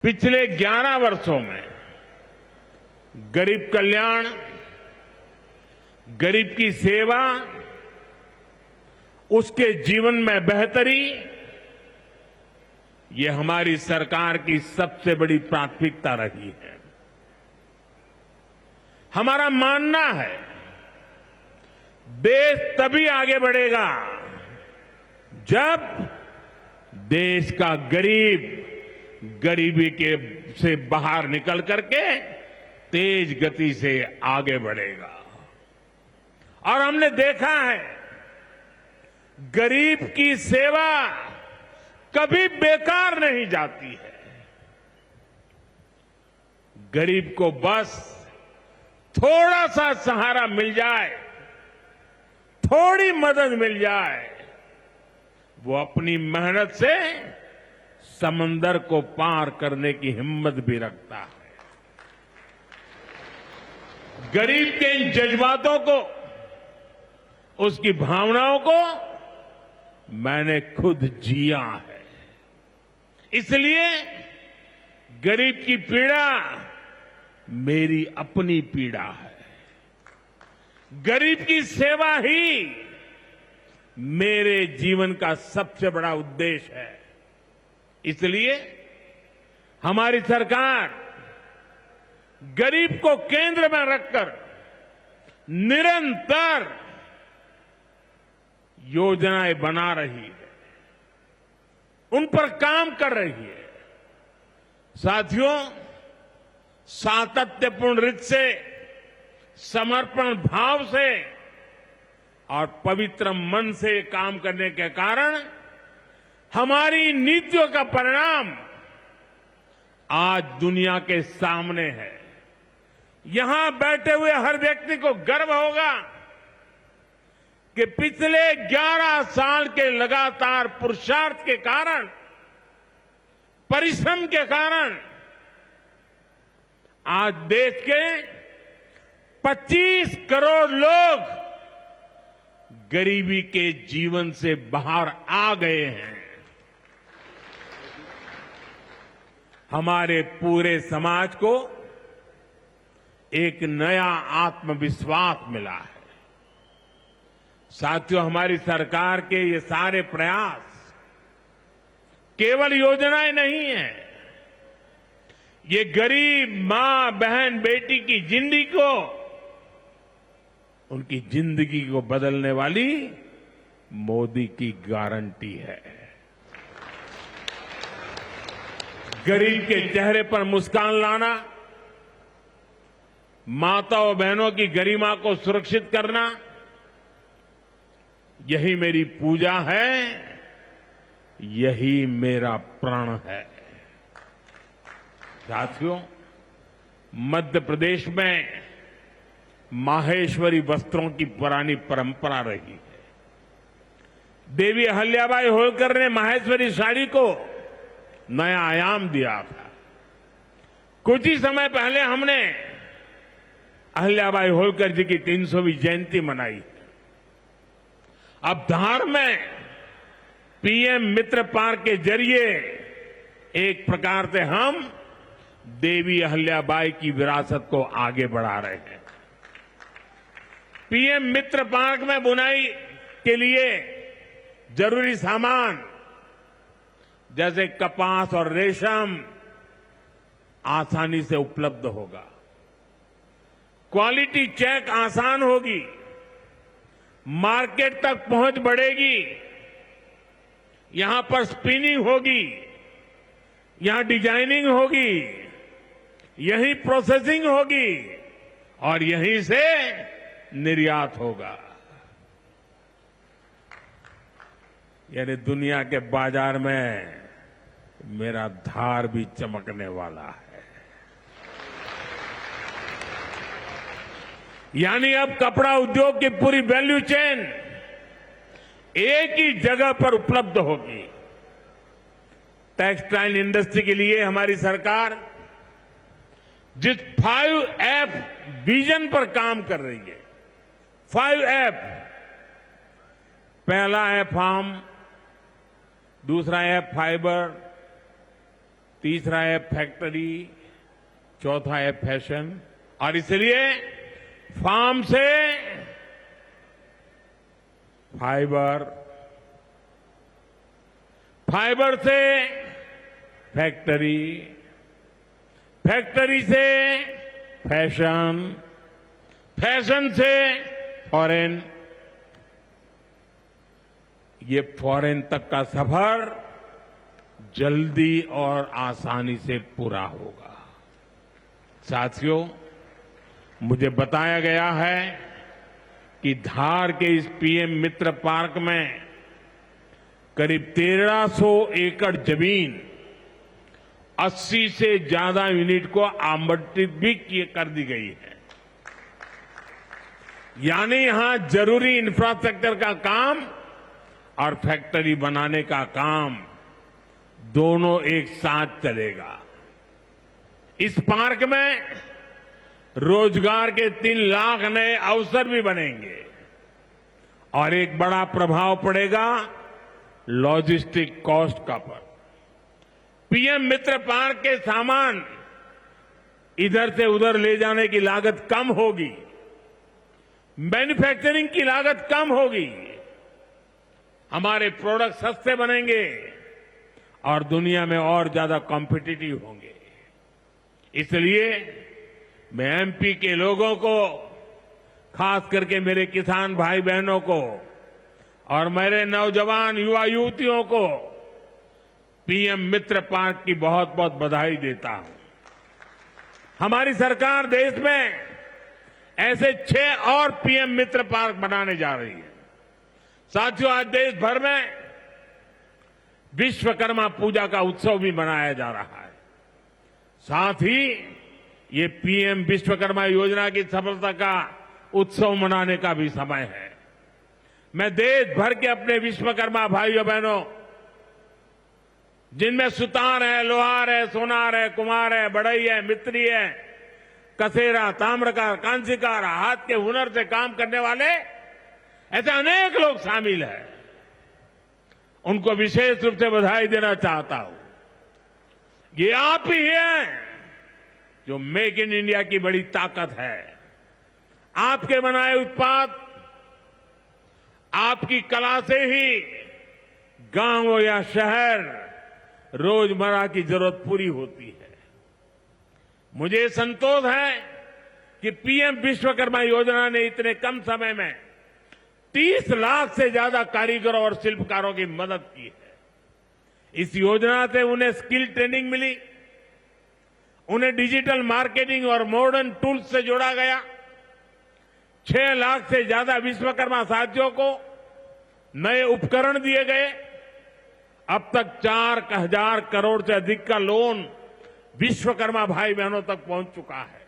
पिछले 11 वर्षों में गरीब कल्याण, गरीब की सेवा, उसके जीवन में बेहतरी, ये हमारी सरकार की सबसे बड़ी प्राथमिकता रही है। हमारा मानना है देश तभी आगे बढ़ेगा जब देश का गरीब गरीबी के से बाहर निकल करके तेज गति से आगे बढ़ेगा। और हमने देखा है गरीब की सेवा कभी बेकार नहीं जाती है। गरीब को बस थोड़ा सा सहारा मिल जाए, थोड़ी मदद मिल जाए, वो अपनी मेहनत से समंदर को पार करने की हिम्मत भी रखता है। गरीब के इन जज्बातों को, उसकी भावनाओं को मैंने खुद जिया है। इसलिए गरीब की पीड़ा मेरी अपनी पीड़ा है। गरीब की सेवा ही मेरे जीवन का सबसे बड़ा उद्देश्य है। इसलिए हमारी सरकार गरीब को केंद्र में रखकर निरंतर योजनाएं बना रही है, उन पर काम कर रही है। साथियों, सातत्यपूर्ण रीत से, समर्पण भाव से और पवित्र मन से काम करने के कारण हमारी नीतियों का परिणाम आज दुनिया के सामने है। यहां बैठे हुए हर व्यक्ति को गर्व होगा कि पिछले 11 साल के लगातार पुरुषार्थ के कारण, परिश्रम के कारण आज देश के 25 करोड़ लोग गरीबी के जीवन से बाहर आ गए हैं। हमारे पूरे समाज को एक नया आत्मविश्वास मिला है। साथियों, हमारी सरकार के ये सारे प्रयास केवल योजनाएं नहीं है, ये गरीब मां, बहन, बेटी की जिंदगी को, उनकी जिंदगी को बदलने वाली मोदी की गारंटी है। गरीब के चेहरे पर मुस्कान लाना, माता और बहनों की गरिमा को सुरक्षित करना, यही मेरी पूजा है, यही मेरा प्रण है। साथियों, मध्य प्रदेश में माहेश्वरी वस्त्रों की पुरानी परंपरा रही है। देवी अहिल्याबाई होलकर ने माहेश्वरी साड़ी को नया आयाम दिया था। कुछ ही समय पहले हमने अहिल्याबाई होलकर जी की 300वीं जयंती मनाई। अब धार में पीएम मित्र पार्क के जरिए एक प्रकार से हम देवी अहिल्याबाई की विरासत को आगे बढ़ा रहे हैं। पीएम मित्र पार्क में बुनाई के लिए जरूरी सामान जैसे कपास और रेशम आसानी से उपलब्ध होगा। क्वालिटी चेक आसान होगी, मार्केट तक पहुंच बढ़ेगी, यहां पर स्पिनिंग होगी, यहां डिजाइनिंग होगी, यहीं प्रोसेसिंग होगी और यहीं से निर्यात होगा। यानी दुनिया के बाजार में मेरा धार भी चमकने वाला है। यानी अब कपड़ा उद्योग की पूरी वैल्यू चेन एक ही जगह पर उपलब्ध होगी। टेक्सटाइल इंडस्ट्री के लिए हमारी सरकार जिस 5F विजन पर काम कर रही है, 5F, पहला है फार्म, दूसरा है फाइबर, तीसरा है फैक्ट्री, चौथा है फैशन। और इसलिए फार्म से फाइबर, फाइबर से फैक्ट्री, फैक्ट्री से फैशन, फैशन से फॉरेन, ये फॉरेन तक का सफर जल्दी और आसानी से पूरा होगा। साथियों, मुझे बताया गया है कि धार के इस पीएम मित्र पार्क में करीब 1300 एकड़ जमीन 80 से ज्यादा यूनिट को आवंटित भी कर दी गई है। यानी यहां जरूरी इंफ्रास्ट्रक्चर का काम और फैक्ट्री बनाने का काम दोनों एक साथ चलेगा। इस पार्क में रोजगार के 3 लाख नए अवसर भी बनेंगे और एक बड़ा प्रभाव पड़ेगा लॉजिस्टिक कॉस्ट का पर। पीएम मित्र पार्क के सामान इधर से उधर ले जाने की लागत कम होगी, मैन्युफैक्चरिंग की लागत कम होगी, हमारे प्रोडक्ट सस्ते बनेंगे और दुनिया में और ज्यादा कॉम्पिटिटिव होंगे। इसलिए मैं एमपी के लोगों को, खास करके मेरे किसान भाई बहनों को और मेरे नौजवान युवा युवतियों को पीएम मित्र पार्क की बहुत बहुत बधाई देता हूं। हमारी सरकार देश में ऐसे 6 और पीएम मित्र पार्क बनाने जा रही है। साथियों, आज देश भर में विश्वकर्मा पूजा का उत्सव भी मनाया जा रहा है। साथ ही ये पीएम विश्वकर्मा योजना की सफलता का उत्सव मनाने का भी समय है। मैं देश भर के अपने विश्वकर्मा भाइयों बहनों, जिनमें सुतार है, लोहार है, सोनार है, कुम्हार है, बढ़ई है, मिस्त्री है, कसेरा, ताम्रकार, कांसीकार, हाथ के हुनर से काम करने वाले ऐसे अनेक लोग शामिल हैं, उनको विशेष रूप से बधाई देना चाहता हूं। ये आप ही हैं जो मेक इन इंडिया की बड़ी ताकत है। आपके बनाए उत्पाद, आपकी कला से ही गांव या शहर रोजमर्रा की जरूरत पूरी होती है। मुझे संतोष है कि पीएम विश्वकर्मा योजना ने इतने कम समय में 30 लाख से ज्यादा कारीगरों और शिल्पकारों की मदद की है। इस योजना से उन्हें स्किल ट्रेनिंग मिली, उन्हें डिजिटल मार्केटिंग और मॉडर्न टूल्स से जोड़ा गया। 6 लाख से ज्यादा विश्वकर्मा साथियों को नए उपकरण दिए गए। अब तक 4,000 करोड़ से अधिक का लोन विश्वकर्मा भाई बहनों तक पहुंच चुका है।